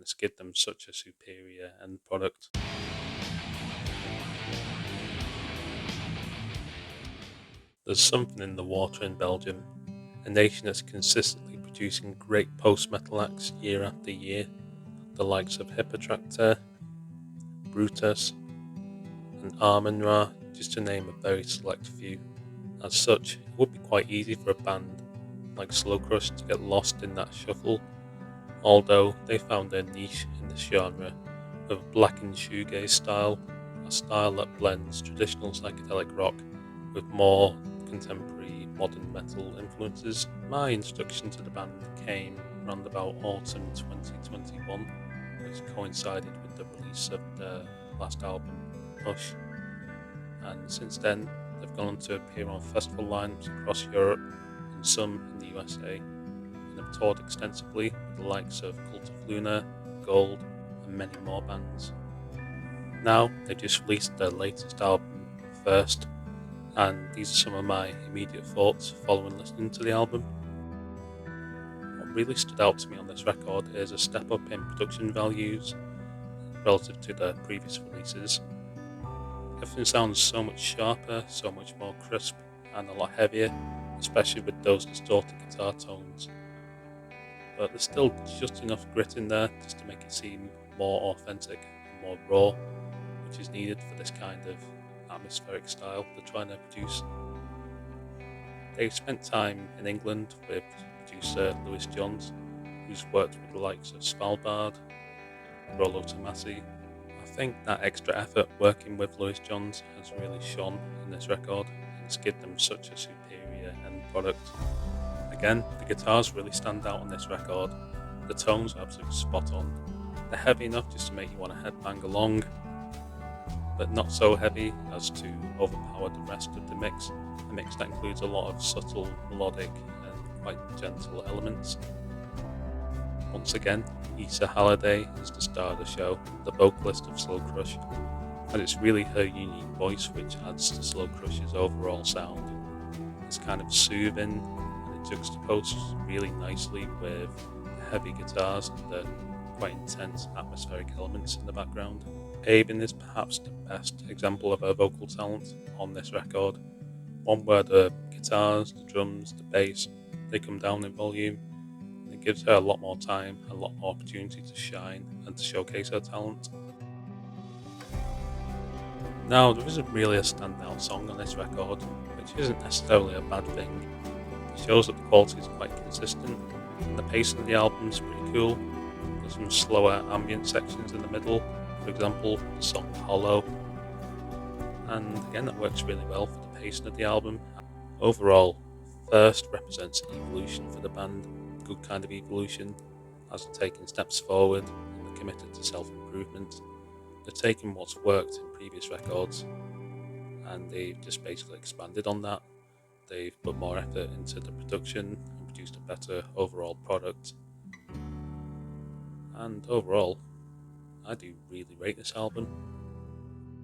and it's given them such a superior end product. There's something in the water in Belgium, a nation that's consistently producing great post-metal acts year after year, the likes of Hippotractor, Brutus, and Armin-Ra, just to name a very select few. As such, it would be quite easy for a band like Slow Crush to get lost in that shuffle, although they found their niche in this genre of blackened shoegaze style, a style that blends traditional psychedelic rock with more contemporary modern metal influences. My introduction to the band came around about autumn 2021, which coincided with the release of their last album, Hush, and since then they've gone on to appear on festival lineups across Europe and some in the USA, and have toured extensively with the likes of Cult of Luna, Gold, and many more bands. Now they just released their latest album, First, and these are some of my immediate thoughts following listening to the album. What really stood out to me on this record is a step up in production values relative to their previous releases. Everything sounds so much sharper, so much more crisp, and a lot heavier, especially with those distorted guitar tones. But there's still just enough grit in there just to make it seem more authentic and more raw, which is needed for this kind of atmospheric style they're trying to produce. They've spent time in England with producer Lewis Johns, who's worked with the likes of Svalbard, Rollo Tomasi. I think that extra effort working with Lewis Johns has really shone in this record, and it's given them such a superior end product. Again, the guitars really stand out on this record. The tones are absolutely spot on. They're heavy enough just to make you want to headbang along, but not so heavy as to overpower the rest of the mix. A mix that includes a lot of subtle, melodic, and quite gentle elements. Once again, Issa Halliday is the star of the show, the vocalist of Slow Crush, and it's really her unique voice which adds to Slow Crush's overall sound. It's kind of soothing, and it juxtaposes really nicely with the heavy guitars and the quite intense atmospheric elements in the background. Aben is perhaps the best example of her vocal talent on this record, one where the guitars, the drums, the bass, they come down in volume. It gives her a lot more time, a lot more opportunity to shine and to showcase her talent. Now, there isn't really a standout song on this record, which isn't necessarily a bad thing. It shows that the quality is quite consistent, and the pace of the album is pretty cool. There's some slower ambient sections in the middle, for example, the song Hollow, and again, that works really well for the pacing of the album. Overall, First represents evolution for the band, good kind of evolution, as they're taking steps forward and they're committed to self-improvement. They're taking what's worked in previous records and they've just basically expanded on that. They've put more effort into the production and produced a better overall product. And overall, I do really rate this album.